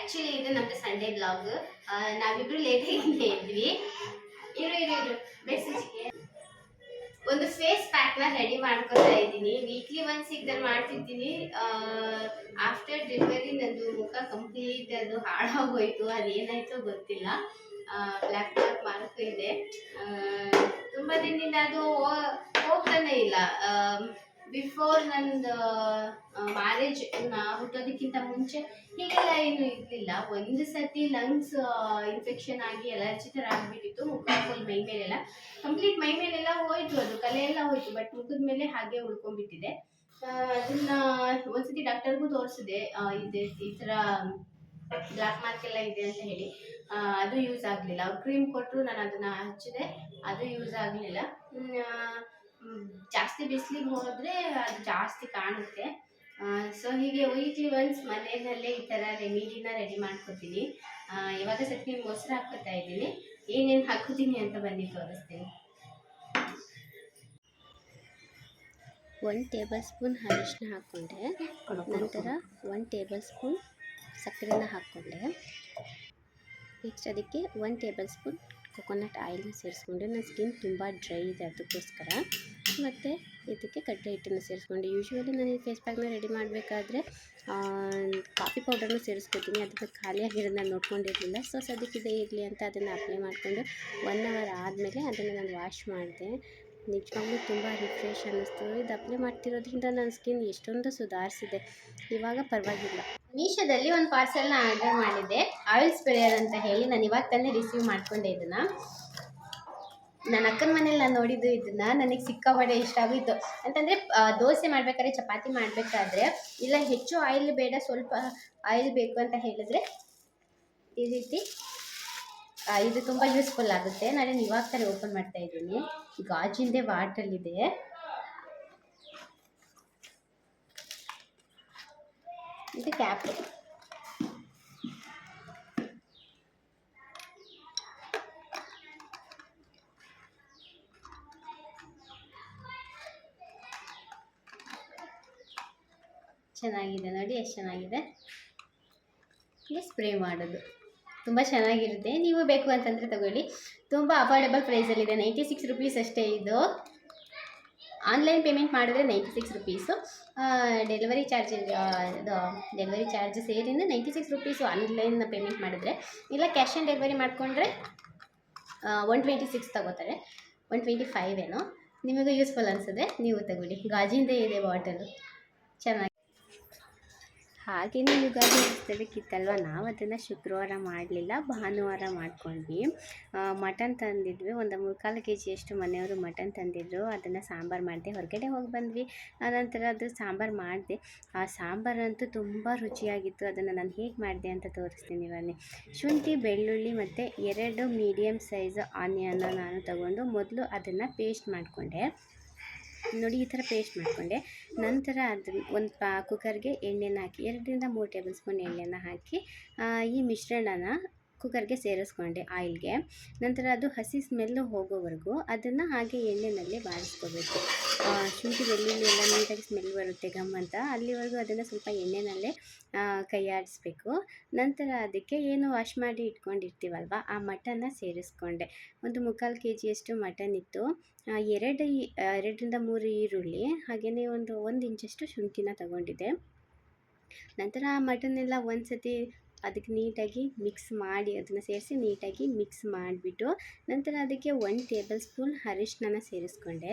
Actually ಇದು ನಮ್ದು Sunday blog. ನಾವಿಬ್ರು ಲೇಟಾಗಿ ಇದ್ವಿ. ಇರು ಮೆಸೇಜ್ಗೆ ಒಂದು ಫೇಸ್ ಪ್ಯಾಕ್ ನ ರೆಡಿ ಮಾಡ್ಕೊತಾ ಇದ್ದೀನಿ. ವೀಕ್ಲಿ ಒನ್ಸ್ ಇದ್ರಲ್ಲಿ ಮಾಡ್ತಿದ್ದೀನಿ. ಆಫ್ಟರ್ ಡೆಲಿವರಿ ನಂದು ಮುಖ ಕಂಪ್ಲೀಟ್ ಅದು ಹಾಳಾಗೋಯ್ತು. ಅದೇನಾಯ್ತೋ ಗೊತ್ತಿಲ್ಲ. ಬ್ಲ್ಯಾಕ್ ಬ್ಲ್ಯಾಕ್ ಮಾರ್ಕ್ ಇದೆ. ತುಂಬಾ ದಿನದಿಂದ ಅದು ಹೋಗ್ತಾನೆ ಇಲ್ಲ. ಬಿಫೋರ್ ನಂದು ಮ್ಯಾರೇಜ್ ಹುಟ್ಟೋದಕ್ಕಿಂತ ಮುಂಚೆ ಹೀಗೆಲ್ಲ ಏನು ಇರಲಿಲ್ಲ. ಒಂದು ಸತಿ ಲಂಗ್ಸ್ ಇನ್ಫೆಕ್ಷನ್ ಆಗಿ ಅಲರ್ಜಿ ಥರ ಆಗಿಬಿಟ್ಟಿತ್ತು. ಮುಖ ಫುಲ್ ಮೈ ಮೇಲೆಲ್ಲ ಕಂಪ್ಲೀಟ್ ಮೈ ಮೇಲೆಲ್ಲ ಹೋಯ್ತು. ಅದು ಕಲೆ ಎಲ್ಲ ಹೋಯ್ತು. ಬಟ್ ಮುಖದ ಮೇಲೆ ಹಾಗೆ ಉಳ್ಕೊಂಡ್ಬಿಟ್ಟಿದೆ. ಅದನ್ನ ಒಂದ್ಸತಿ ಡಾಕ್ಟರ್ಗೂ ತೋರಿಸಿದೆ. ಈ ಥರ ಬ್ಲ್ಯಾಕ್ ಮಾರ್ಕ್ ಎಲ್ಲ ಇದೆ ಅಂತ ಹೇಳಿ. ಅದು ಯೂಸ್ ಆಗಲಿಲ್ಲ. ಅವ್ರು ಕ್ರೀಮ್ ಕೊಟ್ಟರು, ನಾನು ಅದನ್ನು ಹಚ್ಚಿದೆ. ಅದು ಯೂಸ್ ಆಗಲಿಲ್ಲ. ಜಾಸ್ತಿ ಬಿಸಿಲಿಗೆ ಹೋದರೆ ಅದು ಜಾಸ್ತಿ ಕಾಣುತ್ತೆ. ಸೊ ಹೀಗೆ ವೀಕ್ಲಿ ಒನ್ಸ್ ಮನೆಯಲ್ಲೇ ಈ ಥರ ರೆಮಿಡಿನ ರೆಡಿ ಮಾಡ್ಕೊತೀನಿ. ಇವಾಗ ಸತಿ ಮೊಸರು ಹಾಕ್ಕೊತಾ ಇದ್ದೀನಿ. ಏನೇನು ಹಾಕೋತೀನಿ ಅಂತ ಬನ್ನಿ ತೋರಿಸ್ತೀನಿ. 1 ಟೇಬಲ್ ಸ್ಪೂನ್ ಅರಿಶಿನ ಹಾಕ್ಕೊಂಡೆ. ನಂತರ 1 ಟೇಬಲ್ ಸ್ಪೂನ್ ಸಕ್ಕರೆನ ಹಾಕ್ಕೊಂಡೆ. ನೆಕ್ಸ್ಟ್ ಅದಕ್ಕೆ 1 ಟೇಬಲ್ ಸ್ಪೂನ್ ಕೊಕೊನಟ್ ಆಯಿಲ್ನ ಸೇರಿಸ್ಕೊಂಡು. ನನ್ನ ಸ್ಕಿನ್ ತುಂಬ ಡ್ರೈ ಇದೆ, ಅದಕ್ಕೋಸ್ಕರ. ಮತ್ತು ಇದಕ್ಕೆ ಕಡಲೆ ಹಿಟ್ಟನ್ನು ಸೇರಿಸ್ಕೊಂಡು. ಯೂಶ್ವಲಿ ನಾನು ಈ ಫೇಸ್ ಪ್ಯಾಕ್ನ ರೆಡಿ ಮಾಡಬೇಕಾದ್ರೆ ಕಾಫಿ ಪೌಡರ್ನ ಸೇರಿಸ್ಕೊತೀನಿ. ಅದಕ್ಕೆ ಖಾಲಿಯಾಗಿರೋದು ನಾನು ನೋಡ್ಕೊಂಡಿರಲಿಲ್ಲ. ಸೊ ಸದ್ಯಕ್ಕಿದೆ ಇರಲಿ ಅಂತ ಅದನ್ನು ಅಪ್ಲೈ ಮಾಡಿಕೊಂಡು 1 ಅವರ್ ಆದಮೇಲೆ ಅದನ್ನು ನಾನು ವಾಶ್ ಮಾಡಿದೆ. ನಿಜವಾಗ್ಲೂ ತುಂಬ ರಿಫ್ರೆಶ್ ಅನ್ನಿಸ್ತು. ಇದು ಅಪ್ಲೈ ಮಾಡ್ತಿರೋದ್ರಿಂದ ನನ್ನ ಸ್ಕಿನ್ ಎಷ್ಟೊಂದು ಸುಧಾರಿಸಿದೆ. ಇವಾಗ ಪರವಾಗಿಲ್ಲ. ಮೀಶೋದಲ್ಲಿ ಒಂದು ಪಾರ್ಸೆಲ್ನ ಆರ್ಡರ್ ಮಾಡಿದ್ದೆ, ಆಯಿಲ್ ಸ್ಪ್ರೇಯರ್ ಅಂತ ಹೇಳಿ. ನಾನು ಇವಾಗ ತಾನೇ ರಿಸೀವ್ ಮಾಡಿಕೊಂಡೆ ಇದನ್ನು. ನನ್ನ ಅಕ್ಕನ ಮನೇಲಿ ನಾನು ನೋಡಿದ್ದು ಇದನ್ನು. ನನಗೆ ಸಿಕ್ಕಾಪಟ್ಟೆ ಇಷ್ಟ ಆಗಿತ್ತು. ಅಂತಂದರೆ ದೋಸೆ ಮಾಡಬೇಕಾದ್ರೆ, ಚಪಾತಿ ಮಾಡಬೇಕಾದ್ರೆ ಇಲ್ಲ ಹೆಚ್ಚು ಆಯಿಲ್ ಬೇಡ, ಸ್ವಲ್ಪ ಆಯಿಲ್ ಬೇಕು ಅಂತ ಹೇಳಿದ್ರೆ ಈ ರೀತಿ ಇದು ತುಂಬ ಯೂಸ್ಫುಲ್ ಆಗುತ್ತೆ. ನಾನು ಇವಾಗ ತಾನೇ ಓಪನ್ ಮಾಡ್ತಾ ಇದ್ದೀನಿ. ಗಾಜಿಂದೇ ಬಾಟಲಿದೆ. ಇದು ಕ್ಯಾಪ್. ಚೆನ್ನಾಗಿದೆ ನೋಡಿ, ಎಷ್ಟು ಚೆನ್ನಾಗಿದೆ. ಇಲ್ಲಿ ಸ್ಪ್ರೇ ಮಾಡೋದು ತುಂಬ ಚೆನ್ನಾಗಿರುತ್ತೆ. ನೀವು ಬೇಕು ಅಂತಂದರೆ ತಗೊಳ್ಳಿ. ತುಂಬ ಅಫೋರ್ಡೆಬಲ್ ಪ್ರೈಸಲ್ಲಿದೆ. 96 ರುಪೀಸ್ ಅಷ್ಟೇ ಇದು. ಆನ್ಲೈನ್ ಪೇಮೆಂಟ್ ಮಾಡಿದ್ರೆ 96 ರುಪೀಸು. ಡೆಲಿವರಿ ಚಾರ್ಜ್ ಸೇರಿನ 96 ರುಪೀಸು ಆನ್ಲೈನ್ ಪೇಮೆಂಟ್ ಮಾಡಿದ್ರೆ. ಇಲ್ಲ ಕ್ಯಾಶ್ ಆನ್ ಡೆಲಿವರಿ ಮಾಡಿಕೊಂಡ್ರೆ 126 ತಗೋತಾರೆ. 125 ಏನೋ. ನಿಮಗೂ ಯೂಸ್ಫುಲ್ ಅನಿಸಿದ್ರೆ ನೀವು ತಗೊಳ್ಳಿ. ಗಾಜಿಂದೇ ಇದೆ ಬಾಟಲು, ಚೆನ್ನಾಗಿ. ಹಾಗೆಯೇ ಯುಗಾದಿ ಹಬ್ಬದಕ್ಕಿತ್ತಲ್ವ, ನಾವು ಅದನ್ನು ಶುಕ್ರವಾರ ಮಾಡಲಿಲ್ಲ, ಭಾನುವಾರ ಮಾಡ್ಕೊಂಡ್ವಿ. ಮಟನ್ ತಂದಿದ್ವಿ. ಒಂದು 3-4 kg ಮನೆಯವರು ಮಟನ್ ತಂದಿದ್ರು. ಅದನ್ನು ಸಾಂಬಾರು ಮಾಡಿದೆ. ಹೊರಗಡೆ ಹೋಗಿ ಬಂದ್ವಿ. ಆನಂತರ ಅದು ಸಾಂಬಾರು ಮಾಡಿದೆ. ಆ ಸಾಂಬಾರಂತೂ ತುಂಬ ರುಚಿಯಾಗಿತ್ತು. ಅದನ್ನು ನಾನು ಹೇಗೆ ಮಾಡಿದೆ ಅಂತ ತೋರಿಸ್ತೀನಿ ಬನ್ನಿ. ಶುಂಠಿ, ಬೆಳ್ಳುಳ್ಳಿ ಮತ್ತು 2 ಮೀಡಿಯಮ್ ಸೈಜ್ ಆನಿಯನ್ನ ನಾನು ತಗೊಂಡು ಮೊದಲು ಅದನ್ನು ಪೇಸ್ಟ್ ಮಾಡಿಕೊಂಡೆ. ನೋಡಿ, ಈ ಥರ ಪೇಸ್ಟ್ ಮಾಡಿಕೊಂಡೆ. ನಂತರ ಅದನ್ನು ಒಂದು ಕುಕ್ಕರ್ಗೆ ಎಣ್ಣೆನ ಹಾಕಿ 2-3 ಟೇಬಲ್ ಸ್ಪೂನ್ ಎಣ್ಣೆನ ಹಾಕಿ ಈ ಮಿಶ್ರಣನ ಕುಕ್ಕರ್ಗೆ ಸೇರಿಸ್ಕೊಂಡೆ ಆಯಿಲ್ಗೆ. ನಂತರ ಅದು ಹಸಿ ಸ್ಮೆಲ್ಲು ಹೋಗೋವರೆಗೂ ಅದನ್ನು ಹಾಗೆ ಎಣ್ಣೆಯಲ್ಲಿ ಬಾಡಿಸ್ಕೋಬೇಕು. ಶುಂಠಿ ಬೆಳ್ಳುಳ್ಳಿ ಎಲ್ಲ ನೀಟಾಗಿ ಸ್ಮೆಲ್ ಬರುತ್ತೆ ಘಮ್ ಅಂತ. ಅಲ್ಲಿವರೆಗೂ ಅದನ್ನು ಸ್ವಲ್ಪ ಎಣ್ಣೆನಲ್ಲೇ ಕೈ ಆಡಿಸ್ಬೇಕು. ನಂತರ ಅದಕ್ಕೆ ಏನು ವಾಶ್ ಮಾಡಿ ಇಟ್ಕೊಂಡಿರ್ತೀವಲ್ವ, ಆ ಮಟನ್ನ ಸೇರಿಸ್ಕೊಂಡೆ. ಒಂದು 3/4 kg ಮಟನ್ ಇತ್ತು. 2-3 ಈರುಳ್ಳಿ, ಹಾಗೆಯೇ ಒಂದು 1 ಇಂಚಷ್ಟು ಶುಂಠಿನ ತಗೊಂಡಿದ್ದೆ. ನಂತರ ಆ ಮಟನ್ನೆಲ್ಲ ಒಂದು ಸತಿ ಅದಕ್ಕೆ ನೀಟಾಗಿ ಮಿಕ್ಸ್ ಮಾಡಿ, ಅದನ್ನು ಸೇರಿಸಿ ನೀಟಾಗಿ ಮಿಕ್ಸ್ ಮಾಡಿಬಿಟ್ಟು ನಂತರ ಅದಕ್ಕೆ 1 ಟೇಬಲ್ ಸ್ಪೂನ್ ಅರಿಶಿನ ಸೇರಿಸ್ಕೊಂಡೆ.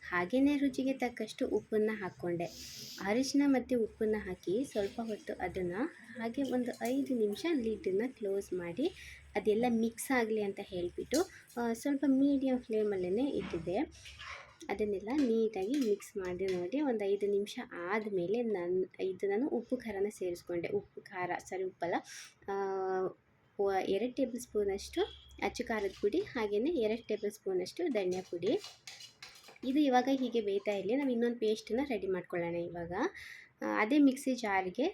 ಹಾಗೆಯೇ ರುಚಿಗೆ ತಕ್ಕಷ್ಟು ಉಪ್ಪನ್ನು ಹಾಕ್ಕೊಂಡೆ. ಅರಿಶಿನ ಮತ್ತು ಉಪ್ಪನ್ನು ಹಾಕಿ ಸ್ವಲ್ಪ ಹೊತ್ತು ಅದನ್ನು ಹಾಗೆ ಒಂದು 5 ನಿಮಿಷ ಲಿಡ್ಡನ್ನು ಕ್ಲೋಸ್ ಮಾಡಿ ಅದೆಲ್ಲ ಮಿಕ್ಸ್ ಆಗಲಿ ಅಂತ ಹೇಳಿಬಿಟ್ಟು ಸ್ವಲ್ಪ ಮೀಡಿಯಮ್ ಫ್ಲೇಮಲ್ಲೇ ಇಟ್ಟಿದ್ದೆ. ಅದನ್ನೆಲ್ಲ ನೀಟಾಗಿ ಮಿಕ್ಸ್ ಮಾಡಿ ನೋಡಿ. ಒಂದು 5 ನಿಮಿಷ ಆದಮೇಲೆ ನಾನು ಉಪ್ಪು ಖಾರನ ಸೇರಿಸ್ಕೊಂಡೆ. ಉಪ್ಪಲ್ಲ, 2 ಟೇಬಲ್ ಸ್ಪೂನಷ್ಟು ಅಚ್ಚು ಖಾರದ ಪುಡಿ, ಹಾಗೆಯೇ 2 ಟೇಬಲ್ ಸ್ಪೂನಷ್ಟು ಧನಿಯಾ ಪುಡಿ. ಇದು ಇವಾಗ ಹೀಗೆ ಬೇಯ್ತಾ ಇರಲಿ. ನಾವು ಇನ್ನೊಂದು ಪೇಸ್ಟನ್ನು ರೆಡಿ ಮಾಡ್ಕೊಳ್ಳೋಣ. ಇವಾಗ ಅದೇ ಮಿಕ್ಸಿ ಜಾರಿಗೆ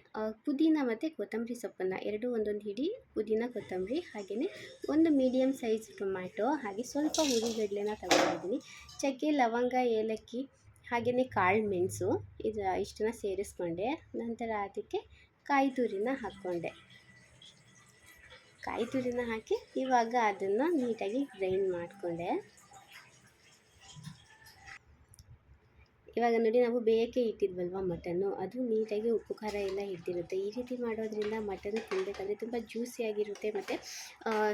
ಪುದೀನ ಮತ್ತು ಕೊತ್ತಂಬರಿ ಸೊಪ್ಪನ್ನು ಒಂದೊಂದು ಹಿಡಿ ಪುದೀನ, ಕೊತ್ತಂಬರಿ, ಹಾಗೆಯೇ 1 ಮೀಡಿಯಮ್ ಸೈಜ್ ಟೊಮ್ಯಾಟೊ, ಹಾಗೆ ಸ್ವಲ್ಪ ಹುರಿಗಡಲೆನ ತಗೊಂಡಿದ್ದೀನಿ. ಚಕ್ಕೆ, ಲವಂಗ, ಏಲಕ್ಕಿ, ಹಾಗೆಯೇ ಕಾಳು ಮೆಣಸು, ಇಷ್ಟನ್ನು ಸೇರಿಸ್ಕೊಂಡೆ. ನಂತರ ಅದಕ್ಕೆ ಕಾಯಿ ತುರಿನ ಹಾಕ್ಕೊಂಡೆ. ಕಾಯಿ ತುರಿನ ಹಾಕಿ ಇವಾಗ ಅದನ್ನು ನೀಟಾಗಿ ಗ್ರೈಂಡ್ ಮಾಡಿಕೊಂಡೆ. ಇವಾಗ ನೋಡಿ, ನಾವು ಬೇಯಕ್ಕೆ ಇಟ್ಟಿದ್ವಲ್ವ ಮಟನ್ನು, ಅದು ನೀಟಾಗಿ ಉಪ್ಪು ಖಾರ ಎಲ್ಲ ಹಿಡಿದಿರುತ್ತೆ. ಈ ರೀತಿ ಮಾಡೋದ್ರಿಂದ ಮಟನ್ ತಿನ್ನಬೇಕಾದ್ರೆ ತುಂಬ ಜ್ಯೂಸಿಯಾಗಿರುತ್ತೆ ಮತ್ತು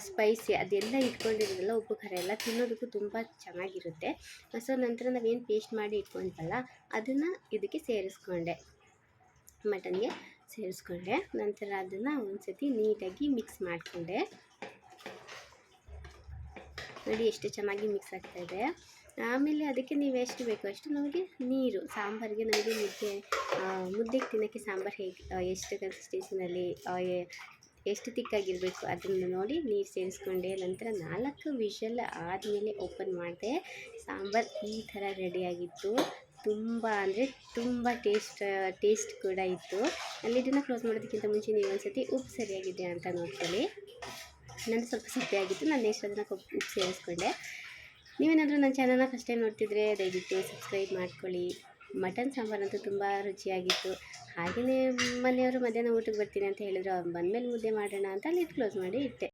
ಸ್ಪೈಸಿ ಅದೆಲ್ಲ ಇಟ್ಕೊಂಡಿರೋದಲ್ಲ, ಉಪ್ಪು ಖಾರ ಎಲ್ಲ ತಿನ್ನೋದಕ್ಕೂ ತುಂಬ ಚೆನ್ನಾಗಿರುತ್ತೆ. ಸೊ ನಂತರ ನಾವೇನು ಪೇಸ್ಟ್ ಮಾಡಿ ಇಟ್ಕೊಂಡ್ವಲ್ಲ ಅದನ್ನು ಇದಕ್ಕೆ ಸೇರಿಸ್ಕೊಂಡೆ, ಮಟನ್ಗೆ ಸೇರಿಸ್ಕೊಂಡೆ. ನಂತರ ಅದನ್ನು ಒಂದು ಸತಿ ನೀಟಾಗಿ ಮಿಕ್ಸ್ ಮಾಡಿಕೊಂಡೆ. ನೋಡಿ ಎಷ್ಟು ಚೆನ್ನಾಗಿ ಮಿಕ್ಸ್ ಆಗ್ತಾಯಿದೆ. ಆಮೇಲೆ ಅದಕ್ಕೆ ನೀವು ಎಷ್ಟು ಬೇಕೋ ಅಷ್ಟು ನಮಗೆ ನೀರು, ಸಾಂಬಾರಿಗೆ ನಮಗೆ ಮುದ್ದೆಗೆ ತಿನ್ನೋಕ್ಕೆ ಸಾಂಬಾರು ಹೇಗೆ ಎಷ್ಟು ಕನ್ಸಿಸ್ಟೆನ್ಸಿನಲ್ಲಿ ಎಷ್ಟು ತಿಕ್ಕಾಗಿರಬೇಕು ಅದನ್ನು ನೋಡಿ ನೀರು ಸೇರಿಸ್ಕೊಂಡೆ. ನಂತರ 4 ವಿಷಲ್ ಆದಮೇಲೆ ಓಪನ್ ಮಾಡಿದೆ. ಸಾಂಬಾರು ಈ ಥರ ರೆಡಿಯಾಗಿತ್ತು. ತುಂಬ ಅಂದರೆ ತುಂಬ ಟೇಸ್ಟ್ ಕೂಡ ಇತ್ತು. ಇದನ್ನು ಕ್ಲೋಸ್ ಮಾಡೋದಕ್ಕಿಂತ ಮುಂಚೆ ನೀವು ಒಂದು ಸತಿ ಉಪ್ಪು ಸರಿಯಾಗಿದೆ ಅಂತ ನೋಡ್ಕೊಳ್ಳಿ. ನಂದು ಸ್ವಲ್ಪ ಸಪ್ಪೆ ಆಗಿತ್ತು, ನಾನು ನೆಕ್ಸ್ಟ್ ಅದನ್ನು ಉಪ್ಪು ಸೇರಿಸ್ಕೊಂಡೆ. ನೀವೇನಾದರೂ ನನ್ನ ಚಾನಲ್ನ ಫಸ್ಟ್ ಟೈಮ್ ನೋಡ್ತಿದ್ರೆ ದಯವಿಟ್ಟು ಸಬ್ಸ್ಕ್ರೈಬ್ ಮಾಡ್ಕೊಳ್ಳಿ. ಮಟನ್ ಸಾಂಬಾರಂತೂ ತುಂಬ ರುಚಿಯಾಗಿತ್ತು. ಹಾಗೆಯೇ ಮನೆಯವರು ಮಧ್ಯಾಹ್ನ ಊಟಕ್ಕೆ ಬರ್ತೀನಿ ಅಂತ ಹೇಳಿದ್ರು. ಅವ್ರು ಬಂದಮೇಲೆ ಮುದ್ದೆ ಮಾಡೋಣ ಅಂತ ಅಲ್ಲಿ ಕ್ಲೋಸ್ ಮಾಡಿ ಇಟ್ಟೆ.